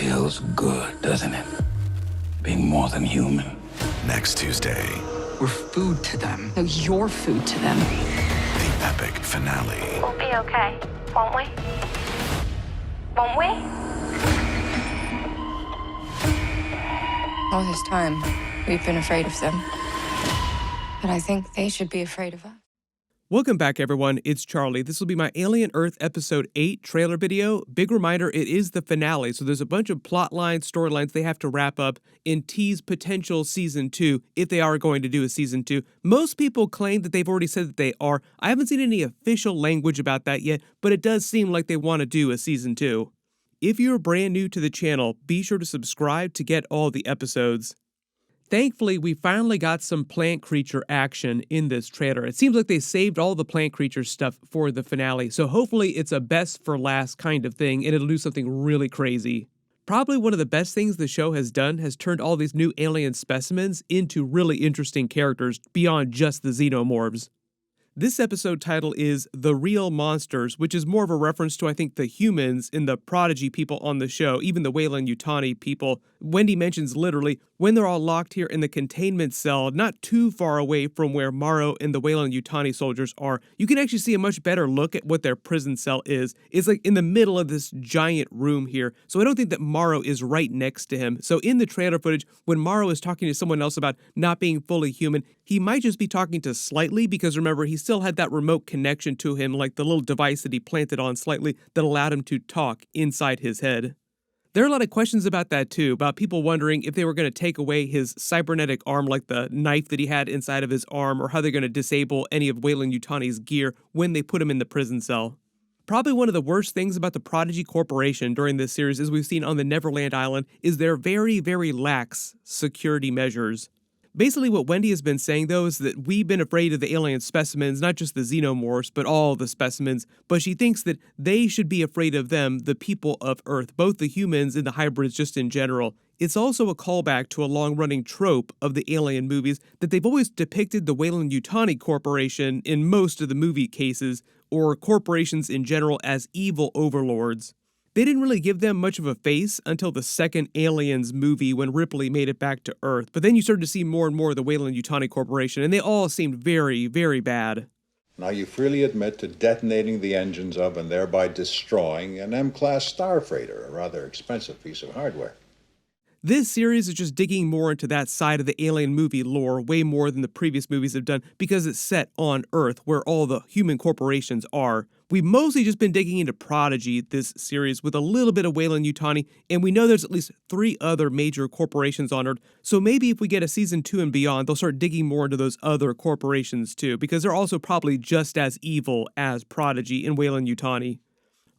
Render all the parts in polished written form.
Feels good, doesn't it? Being more than human. Next Tuesday. We're food to them. No, you're food to them. The epic finale. We'll be okay, won't we? Won't we? All this time, we've been afraid of them. But I think they should be afraid of us. Welcome back, everyone. It's Charlie. This will be my Alien Earth Episode 8 trailer video. Big reminder, it is the finale, so there's a bunch of plot lines, storylines they have to wrap up and tease potential Season 2, if they are going to do a Season 2. Most people claim that they've already said that they are. I haven't seen any official language about that yet, but it does seem like they want to do a Season 2. If you're brand new to the channel, be sure to subscribe to get all the episodes. Thankfully, we finally got some plant creature action in this trailer. It seems like they saved all the plant creature stuff for the finale, so hopefully it's a best for last kind of thing and it'll do something really crazy. Probably one of the best things the show has done has turned all these new alien specimens into really interesting characters beyond just the Xenomorphs. This episode title is The Real Monsters, which is more of a reference to, I think, the humans in the Prodigy people on the show, even the Weyland Yutani people. Wendy mentions literally when they're all locked here in the containment cell, not too far away from where Morrow and the Weyland Yutani soldiers are, you can actually see a much better look at what their prison cell is. It's like in the middle of this giant room here, so I don't think that Morrow is right next to him. So in the trailer footage, when Morrow is talking to someone else about not being fully human, he might just be talking to Slightly, because remember, he still had that remote connection to him, like the little device that he planted on Slightly that allowed him to talk inside his head. There are a lot of questions about that too, about people wondering if they were going to take away his cybernetic arm, like the knife that he had inside of his arm, or how they're going to disable any of Weyland Yutani's gear when they put him in the prison cell. Probably one of the worst things about the Prodigy Corporation during this series, as we've seen on the Neverland Island, is their very, very lax security measures. Basically what Wendy has been saying, though, is that we've been afraid of the alien specimens, not just the Xenomorphs, but all the specimens, but she thinks that they should be afraid of them, the people of Earth, both the humans and the hybrids just in general. It's also a callback to a long-running trope of the alien movies that they've always depicted the Weyland Yutani Corporation, in most of the movie cases, or corporations in general, as evil overlords. They didn't really give them much of a face until the second Aliens movie when Ripley made it back to Earth, but then you started to see more and more of the Weyland Yutani Corporation, and they all seemed very, very bad. Now you freely admit to detonating the engines of and thereby destroying an M-class star freighter, a rather expensive piece of hardware. This series is just digging more into that side of the alien movie lore way more than the previous movies have done because it's set on Earth where all the human corporations are. We've mostly just been digging into Prodigy this series with a little bit of Weyland Yutani, and we know there's at least 3 other major corporations on Earth, so maybe if we get a Season 2 and beyond, they'll start digging more into those other corporations too, because they're also probably just as evil as Prodigy and Weyland Yutani.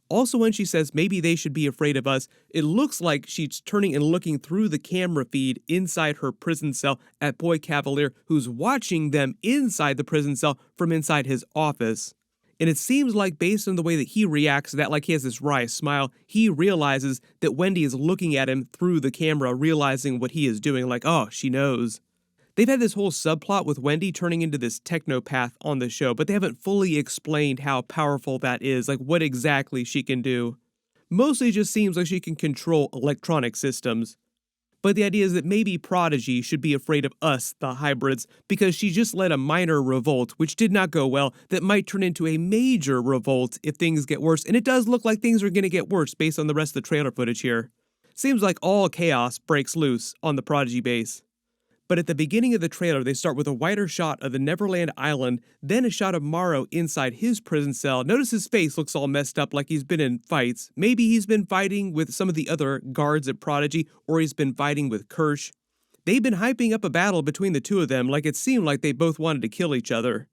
Also, when she says maybe they should be afraid of us, it looks like she's turning and looking through the camera feed inside her prison cell at Boy Cavalier, who's watching them inside the prison cell from inside his office. And it seems like based on the way that he reacts to that, like he has this wry smile, he realizes that Wendy is looking at him through the camera, realizing what he is doing, like, oh, she knows. They've had this whole subplot with Wendy turning into this technopath on the show, but they haven't fully explained how powerful that is, like what exactly she can do. Mostly it just seems like she can control electronic systems. But the idea is that maybe Prodigy should be afraid of us, the hybrids, because she just led a minor revolt, which did not go well, that might turn into a major revolt if things get worse, and it does look like things are going to get worse based on the rest of the trailer footage here. Seems like all chaos breaks loose on the Prodigy base. But at the beginning of the trailer, they start with a wider shot of the Neverland Island, then a shot of Morrow inside his prison cell. Notice his face looks all messed up like he's been in fights. Maybe he's been fighting with some of the other guards at Prodigy, or he's been fighting with Kirsch. They've been hyping up a battle between the two of them like it seemed like they both wanted to kill each other.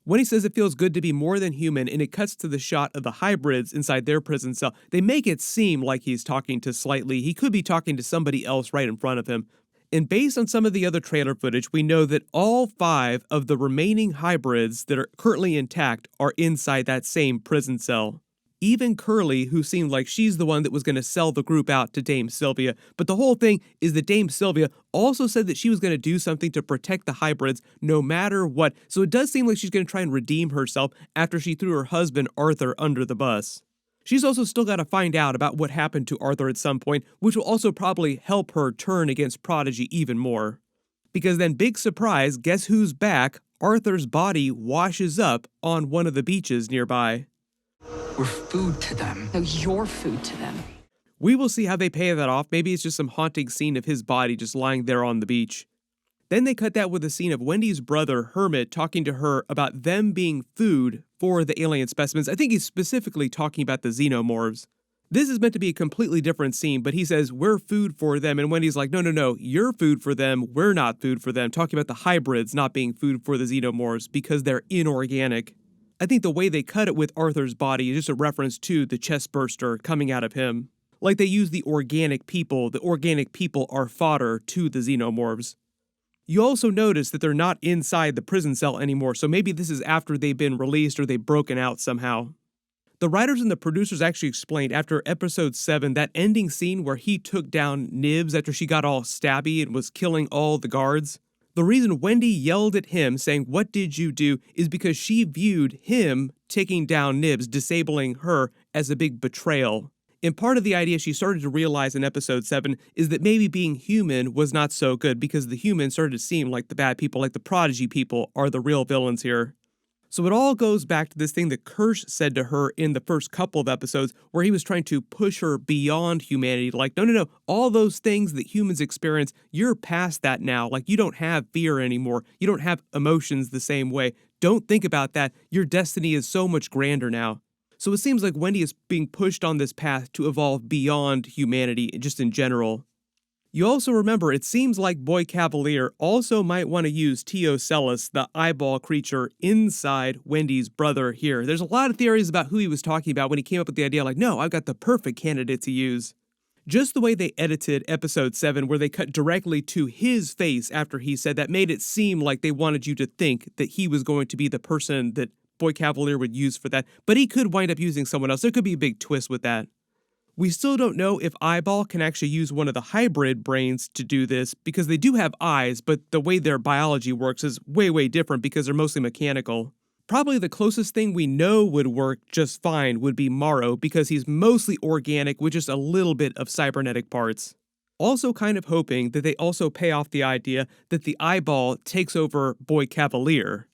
When he says it feels good to be more than human and it cuts to the shot of the hybrids inside their prison cell, they make it seem like he's talking to Slightly. He could be talking to somebody else right in front of him. And based on some of the other trailer footage, we know that all 5 of the remaining hybrids that are currently intact are inside that same prison cell. Even Curly, who seemed like she's the one that was going to sell the group out to Dame Sylvia. But the whole thing is that Dame Sylvia also said that she was going to do something to protect the hybrids no matter what. So it does seem like she's going to try and redeem herself after she threw her husband Arthur under the bus. She's also still got to find out about what happened to Arthur at some point, which will also probably help her turn against Prodigy even more. Because then, big surprise, guess who's back? Arthur's body washes up on one of the beaches nearby. We're food to them. No, you're food to them. We will see how they pay that off. Maybe it's just some haunting scene of his body just lying there on the beach. Then they cut that with a scene of Wendy's brother, Hermit, talking to her about them being food for the alien specimens. I think he's specifically talking about the Xenomorphs. This is meant to be a completely different scene, but he says, we're food for them, and Wendy's like, no, you're food for them, we're not food for them, talking about the hybrids not being food for the Xenomorphs because they're inorganic. I think the way they cut it with Arthur's body is just a reference to the chest burster coming out of him. Like they use the organic people are fodder to the Xenomorphs. You also notice that they're not inside the prison cell anymore, so maybe this is after they've been released or they've broken out somehow. The writers and the producers actually explained after episode 7 that ending scene where he took down Nibs after she got all stabby and was killing all the guards. The reason Wendy yelled at him saying, "What did you do?" is because she viewed him taking down Nibs, disabling her, as a big betrayal. And part of the idea she started to realize in episode 7 is that maybe being human was not so good because the humans started to seem like the bad people, like the Prodigy people are the real villains here. So it all goes back to this thing that Kirsch said to her in the first couple of episodes where he was trying to push her beyond humanity. Like, no, all those things that humans experience, you're past that now. Like, you don't have fear anymore. You don't have emotions the same way. Don't think about that. Your destiny is so much grander now. So it seems like Wendy is being pushed on this path to evolve beyond humanity, just in general. You also remember, it seems like Boy Cavalier also might want to use Teocellus, the eyeball creature, inside Wendy's brother here. There's a lot of theories about who he was talking about when he came up with the idea, like, no, I've got the perfect candidate to use. Just the way they edited episode 7, where they cut directly to his face after he said that, made it seem like they wanted you to think that he was going to be the person that Boy Cavalier would use for that, but he could wind up using someone else. There could be a big twist with that. We still don't know if Eyeball can actually use one of the hybrid brains to do this, because they do have eyes, but the way their biology works is way different because they're mostly mechanical. Probably the closest thing we know would work just fine would be Morrow, because he's mostly organic with just a little bit of cybernetic parts. Also kind of hoping that they also pay off the idea that the Eyeball takes over Boy Cavalier.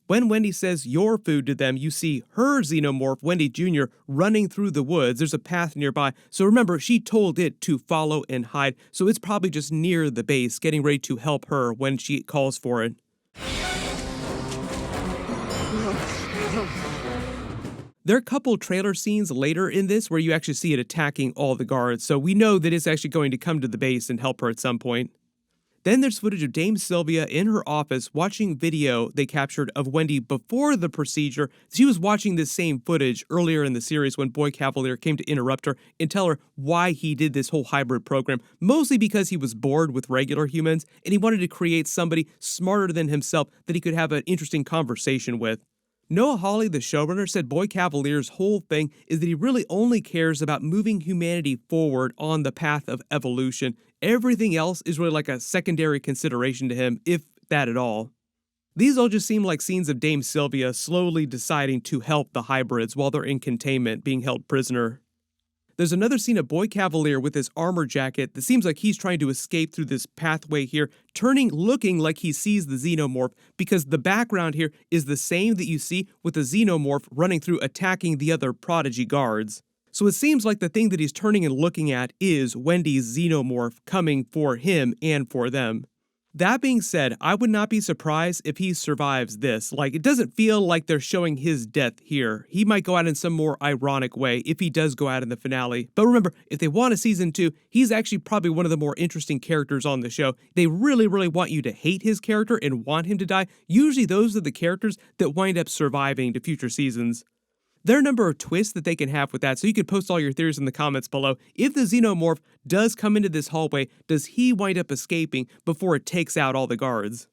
When Wendy says you're food to them, you see her Xenomorph, Wendy Jr., running through the woods. There's a path nearby. So remember, she told it to follow and hide. So it's probably just near the base, getting ready to help her when she calls for it. There are a couple trailer scenes later in this where you actually see it attacking all the guards. So we know that it's actually going to come to the base and help her at some point. Then there's footage of Dame Sylvia in her office watching video they captured of Wendy before the procedure. She was watching this same footage earlier in the series when Boy Cavalier came to interrupt her and tell her why he did this whole hybrid program, mostly because he was bored with regular humans and he wanted to create somebody smarter than himself that he could have an interesting conversation with. Noah Hawley, the showrunner, said Boy Cavalier's whole thing is that he really only cares about moving humanity forward on the path of evolution. Everything else is really like a secondary consideration to him, if that at all. These all just seem like scenes of Dame Sylvia slowly deciding to help the hybrids while they're in containment, being held prisoner. There's another scene of Boy Cavalier with his armor jacket that seems like he's trying to escape through this pathway here, looking like he sees the Xenomorph, because the background here is the same that you see with the Xenomorph running through attacking the other Prodigy guards. So it seems like the thing that he's turning and looking at is Wendy's Xenomorph coming for him and for them. That being said, I would not be surprised if he survives this. Like, it doesn't feel like they're showing his death here. He might go out in some more ironic way if he does go out in the finale. But remember, if they want a season 2, he's actually probably one of the more interesting characters on the show. They really want you to hate his character and want him to die. Usually those are the characters that wind up surviving to future seasons. There are a number of twists that they can have with that, so you can post all your theories in the comments below. If the Xenomorph does come into this hallway, does he wind up escaping before it takes out all the guards?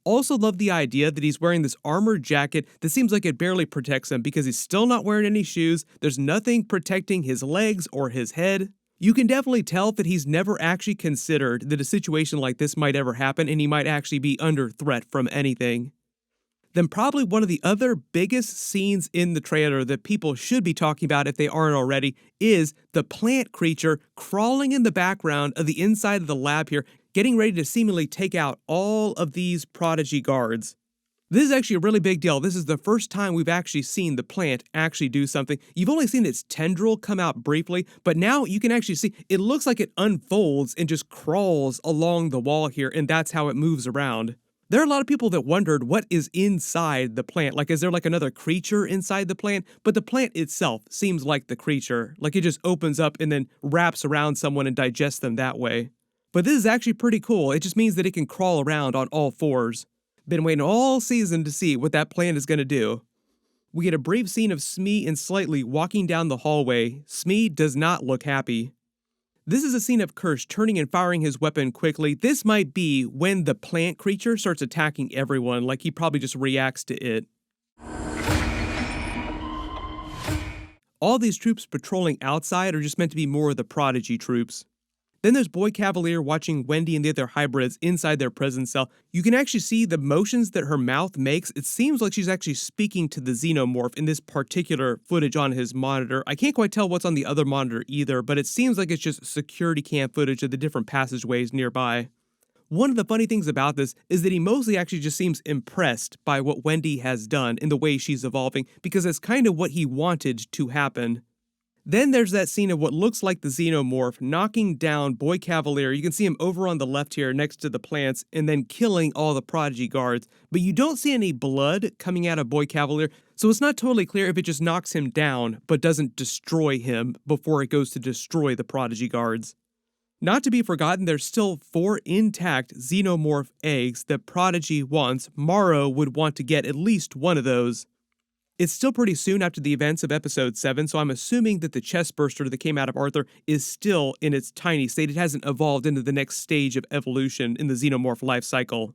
Also love the idea that he's wearing this armored jacket that seems like it barely protects him because he's still not wearing any shoes. There's nothing protecting his legs or his head. You can definitely tell that he's never actually considered that a situation like this might ever happen and he might actually be under threat from anything. Then probably one of the other biggest scenes in the trailer that people should be talking about if they aren't already is the plant creature crawling in the background of the inside of the lab here, getting ready to seemingly take out all of these Prodigy guards. This is actually a really big deal. This is the first time we've actually seen the plant actually do something. You've only seen its tendril come out briefly, but now you can actually see it looks like it unfolds and just crawls along the wall here, and that's how it moves around. There are a lot of people that wondered what is inside the plant. Like, is there like another creature inside the plant? But the plant itself seems like the creature. Like it just opens up and then wraps around someone and digests them that way. But this is actually pretty cool. It just means that it can crawl around on all fours. Been waiting all season to see what that plant is going to do. We get a brief scene of Smee and Slightly walking down the hallway. Smee does not look happy. This is a scene of Kirsch turning and firing his weapon quickly. This might be when the plant creature starts attacking everyone, like he probably just reacts to it. All these troops patrolling outside are just meant to be more of the Prodigy troops. Then there's Boy Cavalier watching Wendy and the other hybrids inside their prison cell. You can actually see the motions that her mouth makes. It seems like she's actually speaking to the Xenomorph in this particular footage on his monitor. I can't quite tell what's on the other monitor either, but it seems like it's just security cam footage of the different passageways nearby. One of the funny things about this is that he mostly actually just seems impressed by what Wendy has done in the way she's evolving, because it's kind of what he wanted to happen. Then there's that scene of what looks like the Xenomorph knocking down Boy Cavalier. You can see him over on the left here next to the plants and then killing all the Prodigy guards. But you don't see any blood coming out of Boy Cavalier, so it's not totally clear if it just knocks him down but doesn't destroy him before it goes to destroy the Prodigy guards. Not to be forgotten, there's still 4 intact Xenomorph eggs that Prodigy wants. Morrow would want to get at least one of those. It's still pretty soon after the events of episode 7, so I'm assuming that the chest burster that came out of Arthur is still in its tiny state. It hasn't evolved into the next stage of evolution in the Xenomorph life cycle.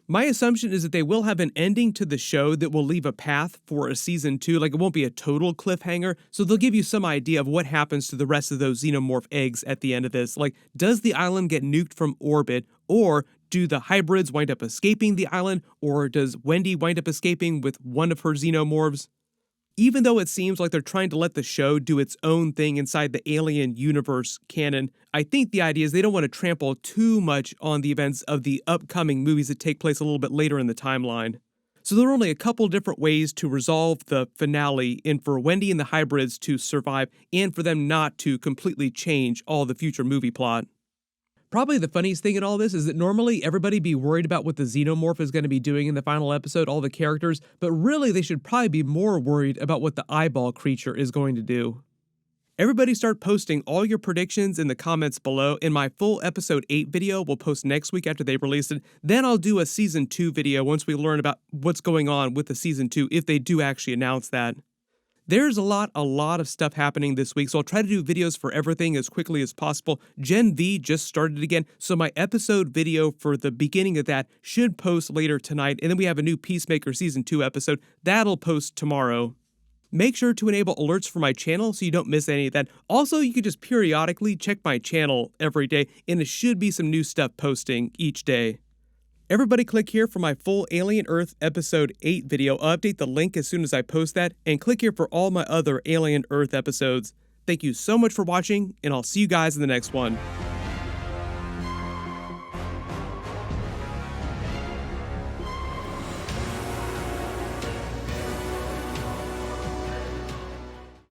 My assumption is that they will have an ending to the show that will leave a path for a season 2, like it won't be a total cliffhanger, so they'll give you some idea of what happens to the rest of those Xenomorph eggs at the end of this. Like, does the island get nuked from orbit, or do the hybrids wind up escaping the island, or does Wendy wind up escaping with one of her Xenomorphs? Even though it seems like they're trying to let the show do its own thing inside the Alien universe canon, I think the idea is they don't want to trample too much on the events of the upcoming movies that take place a little bit later in the timeline. So there are only a couple different ways to resolve the finale, and for Wendy and the hybrids to survive, and for them not to completely change all the future movie plot. Probably the funniest thing in all this is that normally everybody be worried about what the Xenomorph is going to be doing in the final episode, all the characters, but really they should probably be more worried about what the eyeball creature is going to do. Everybody start posting all your predictions in the comments below, and my full episode 8 video will post next week after they release it. Then I'll do a season 2 video once we learn about what's going on with the season 2, if they do actually announce that. There's a lot of stuff happening this week, so I'll try to do videos for everything as quickly as possible. Gen V just started again, so my episode video for the beginning of that should post later tonight, and then we have a new Peacemaker Season 2 episode. That'll post tomorrow. Make sure to enable alerts for my channel so you don't miss any of that. Also, you can just periodically check my channel every day, and there should be some new stuff posting each day. Everybody click here for my full Alien Earth Episode 8 video. I'll update the link as soon as I post that, and click here for all my other Alien Earth episodes. Thank you so much for watching, and I'll see you guys in the next one.